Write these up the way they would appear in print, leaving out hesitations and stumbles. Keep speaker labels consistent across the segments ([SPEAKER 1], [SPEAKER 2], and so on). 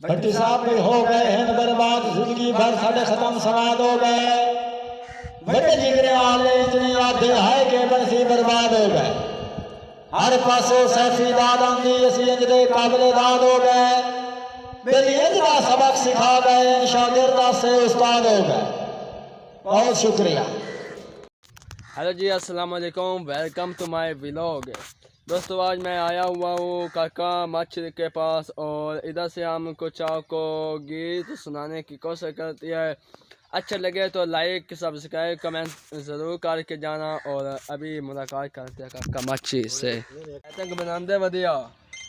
[SPEAKER 1] भट्टी साहब भी हो गए हैं बर्बाद, जिंदगी भर साढ़े खत्म समाद हो गए। बेटे जिगरे वाले इतने आधे है के बंसी बर्बाद हो गए। हर पासों सैफी दाद आंदी असी इंजदे काबिले दाद हो गए। मेरी इंजदा सबक सिखा गए, शागिर्दा से उस्ताद हो गए। बहुत शुक्रिया।
[SPEAKER 2] हेलो जी, अस्सलाम वालेकुम, वेलकम टू माय व्लॉग। दोस्तों, आज मैं आया हुआ हूँ काका मच्छर के पास और इधर से हम कुछ आपको गीत सुनाने की कोशिश करती है। अच्छा लगे तो लाइक सब्सक्राइब कमेंट ज़रूर करके जाना। और अभी मुलाकात करते हैं काका मच्छी से। बनाते वधिया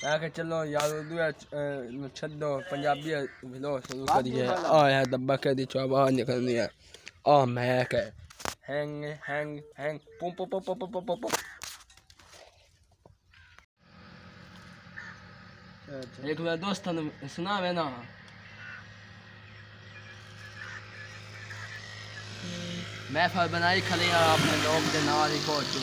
[SPEAKER 2] मैं कि चलो यार उर्दू छो पंजाबी व्लॉग शुरू करिए। है दब्बा के दी बाहर निकलनी है। मैं के हैंग हैंग हैंग पुम पुम पुम पुम पुम पुम। एक मेरा दोस्त ने सुना है ना, महफल बनाई खली अपने लोग के नाल ही पहुंचो।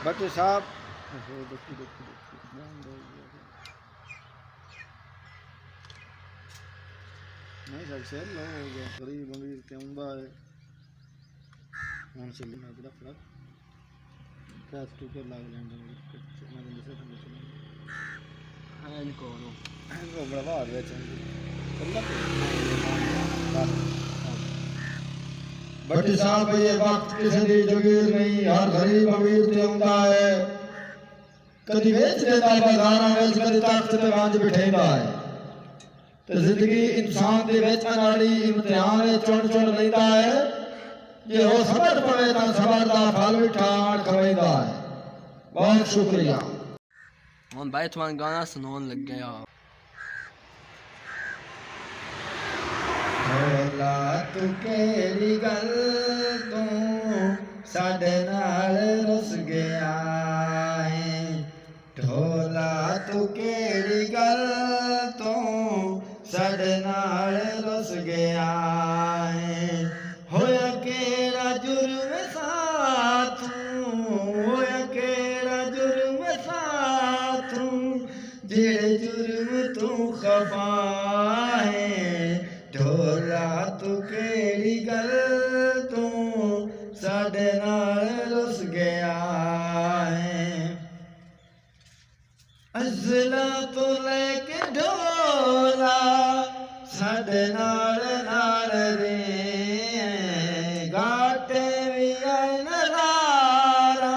[SPEAKER 1] भट्टी साहब नहीं सबसे लो हो गया, गरीब अमीर के उम्दा है उनसे लेना बड़ा फर्क क्या स्टूकर लाग लेंगे मैं जैसे
[SPEAKER 2] है इनको
[SPEAKER 1] बड़ा बाहर बेचेंगे। भट्टी साहब ये वक्त किसी दी जगीर नहीं, हर गरीब अमीर ते उम्दा है। कदी वेच देता बाजारां विच, कदी तख्त ते वंज बिठेंदा है। ते जिंदगी इंसान दे विच अनाड़ी इम्तिहान है, चुन चुन लैंदा है। जे हो समझ पवे तां सबर दा फल मिठा खवेंदा है। बहुत शुक्रिया।
[SPEAKER 2] हम भाई तुम्हारा गाना सुनाने लग गया।
[SPEAKER 1] ढोला तू केड़ी गल तू साडे नाल रुस गया है। ढोला तू केड़ी गल तू साडे नाल रुस गया है। होया केड़ा जुर्म साथू, होया केड़ा जुर्म साथू, जेड़े जुर्म तू खफा है। ढोला तू केड़ी गल तू साडे नाल रुस गया है। अज़ला तो लेके ढोला साडे नाल नाल रे, घाटे भी आए नज़ारा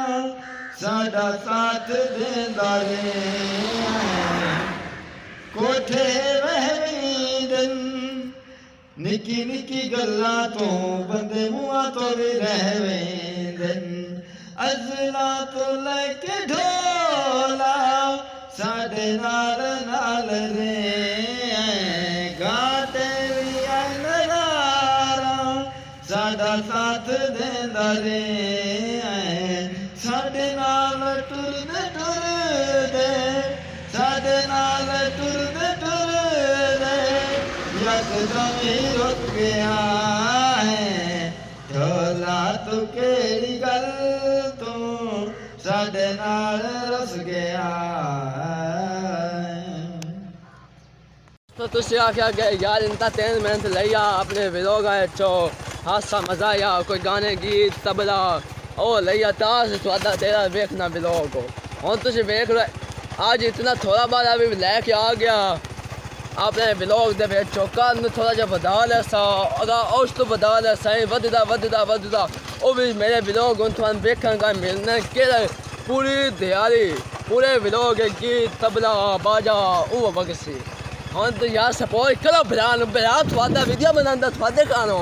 [SPEAKER 1] साडा साथ देंदा रे। कोठे वहमी दिन निकी निकी गल्लां तो बंदे मुआं तो भी रहवेंदन। अज़ला तो लेके ढोला साडे नाल नाल रे, घाटे भी आए नज़ारा साडा साथ देंदा रे। साडे नाल टुरदे टुरदे, साडे नाल टुरदे टुरदे यकदम ही रुक गया है। ढोला तू केड़ी गल तू साडे नाल रुस गया है।
[SPEAKER 2] तो तुझे आख्या गए यार एंटरटेनमेंट लिया अपने व्लॉग चो हासा मजा आया, कोई गाने गीत तबला ओ लिया ताश थोड़ा तेरा वेखना व्लॉग और तुझे वेख आज इतना थोड़ा बार अभी लेके आ गया अपने व्लॉग दे विचों। कल थोड़ा जिहा वधा लिया अगर उस तो वधा लिया सही वधदा वधदा वधदा वो भी मेरे व्लॉग हुण तुहानूं वेखण का मिलने कि पूरी दिहाड़ी पूरे व्लॉग गीत तबला बाजा वो बगसी। हाँ तो यार सपोर्ट करो भरा थोड़ा वीडियो बनांदा थोड़े कानो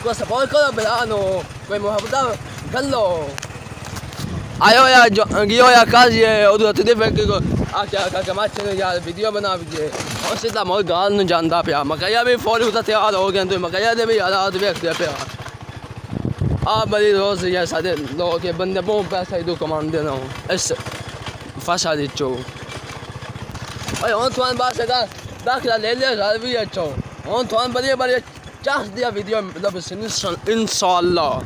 [SPEAKER 2] कोई सपोर्ट करो भरा कोई मुहब्बत गल्लो आयो यार जो गियो यार काज ये उधर तुझे फेंक को आख्या काका मच्छर यार वीडियो बना दीजिए और सीधा मोर गाल न जांदा पिया। मकैया भी फौरी उधर तैयार हो गए तो मकैया दे भी हालात वेखते पिया। आप बड़ी रोज यार सारे लोग के बंदे बहुत पैसा ही कमाते ना इस फसा दिचो भाई। हम तुम्हारे पास दाखिला ले लिया घर भी अच्छो हम तुम्हारे बड़े बड़े चांस दिया वीडियो मतलब इंशाल्लाह।